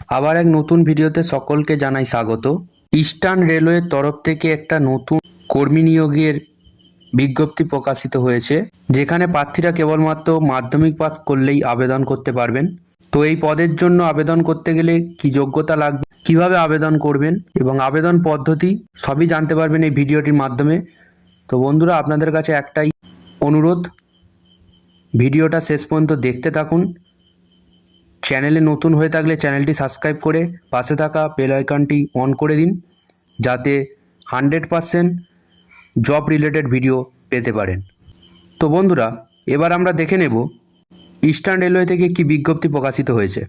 আবার এক নতুন ভিডিওতে সকলকে জানাই স্বাগত। ইস্টার্ন রেলওয়ের তরফ থেকে একটা নতুন কর্মী নিয়োগের বিজ্ঞপ্তি প্রকাশিত হয়েছে, যেখানে প্রার্থীরা কেবলমাত্র মাধ্যমিক পাস করলেই আবেদন করতে পারবেন। তো এই পদের জন্য আবেদন করতে গেলে কি যোগ্যতা লাগবে, কিভাবে আবেদন করবেন এবং আবেদন পদ্ধতি সবই জানতে পারবেন এই ভিডিওটির মাধ্যমে। তো বন্ধুরা, আপনাদের কাছে একটাই অনুরোধ, ভিডিওটা শেষ পর্যন্ত দেখতে থাকুন। চ্যানেলে নতুন হয়ে থাকলে চ্যানেলটি সাবস্ক্রাইব করে পাশে থাকা বেল আইকনটি অন করে দিন, যাতে 100% জব রিলেটেড ভিডিও পেতে পারেন। তো বন্ধুরা, এবার আমরা দেখে নেব ইস্টার্ন রেলওয়ে থেকে কি বিজ্ঞপ্তি প্রকাশিত হয়েছে।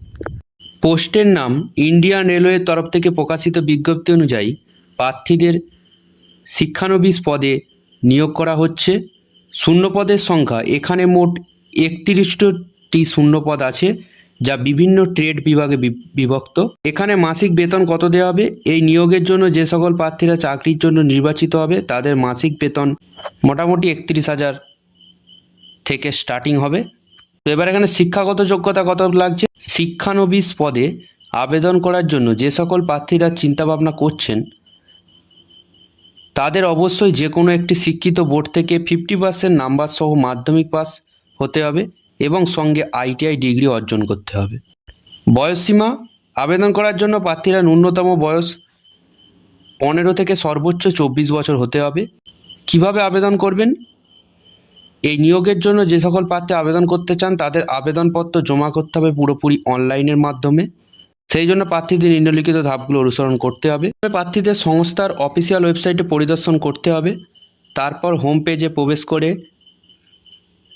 পোস্টের নাম ইন্ডিয়ান রেলওয়ের তরফ থেকে প্রকাশিত বিজ্ঞপ্তি অনুযায়ী প্রার্থীদের শিক্ষানবিশ পদে নিয়োগ করা হচ্ছে। শূন্যপদের সংখ্যা এখানে মোট 31টি শূন্যপদ আছে, যা বিভিন্ন ট্রেড বিভাগে বিভক্ত। এখানে মাসিক বেতন কত দেওয়া হবে? এই নিয়োগের জন্য যে সকল প্রার্থীরা চাকরির জন্য নির্বাচিত হবে তাদের মাসিক বেতন মোটামুটি 31,000 থেকে স্টার্টিং হবে। তো এবার এখানে শিক্ষাগত যোগ্যতা কত লাগছে। শিক্ষানবিশ পদে আবেদন করার জন্য যে সকল প্রার্থীরা চিন্তাভাবনা করছেন তাদের অবশ্যই যে কোনো একটি শিক্ষিত বোর্ড থেকে 50% নাম্বার সহ মাধ্যমিক পাস হতে হবে এবং সঙ্গে ITI ডিগ্রি অর্জন করতে হবে। বয়সসীমা, আবেদন করার জন্য প্রার্থীরা ন্যূনতম বয়স 15 থেকে সর্বোচ্চ 24 বছর হতে হবে। কিভাবে আবেদন করবেন? এই নিয়োগের জন্য যে সকল প্রার্থী আবেদন করতে চান তাদের আবেদনপত্র জমা করতে হবে পুরোপুরি অনলাইনের মাধ্যমে। সেই জন্য প্রার্থীদের নিম্নলিখিত ধাপগুলো অনুসরণ করতে হবে। প্রার্থীদের সংস্থার অফিসিয়াল ওয়েবসাইটে পরিদর্শন করতে হবে। তারপর হোম পেজে প্রবেশ করে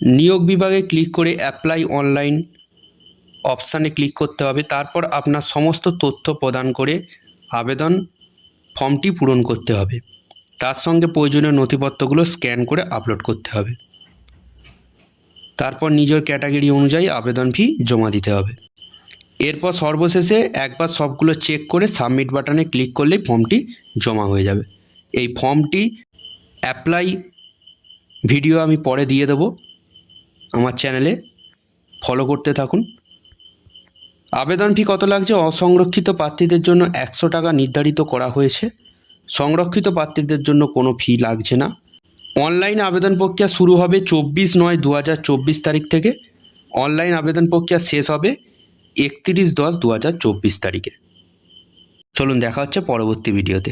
নিয়োগ বিভাগে ক্লিক করে অ্যাপ্লাই অনলাইন অপশানে ক্লিক করতে হবে। তারপর আপনার সমস্ত তথ্য প্রদান করে আবেদন ফর্মটি পূরণ করতে হবে। তার সঙ্গে প্রয়োজনীয় নথিপত্রগুলো স্ক্যান করে আপলোড করতে হবে। তারপর নিজের ক্যাটাগরি অনুযায়ী আবেদন ফি জমা দিতে হবে। এরপর সর্বশেষে একবার সবগুলো চেক করে সাবমিট বাটনে ক্লিক করলেই ফর্মটি জমা হয়ে যাবে। এই ফর্মটি অ্যাপ্লাই ভিডিও আমি পরে দিয়ে দেবো, আমার চ্যানেলে ফলো করতে থাকুন। আবেদন ফি কত লাগছে? অসংরক্ষিত প্রার্থীদের জন্য 100 টাকা নির্ধারিত করা হয়েছে। সংরক্ষিত প্রার্থীদের জন্য কোনো ফি লাগছে না। অনলাইন আবেদন প্রক্রিয়া শুরু হবে 24/9/2024 তারিখ থেকে। অনলাইন আবেদন প্রক্রিয়া শেষ হবে 31/10/2024 তারিখে। চলুন দেখা হচ্ছে পরবর্তী ভিডিওতে।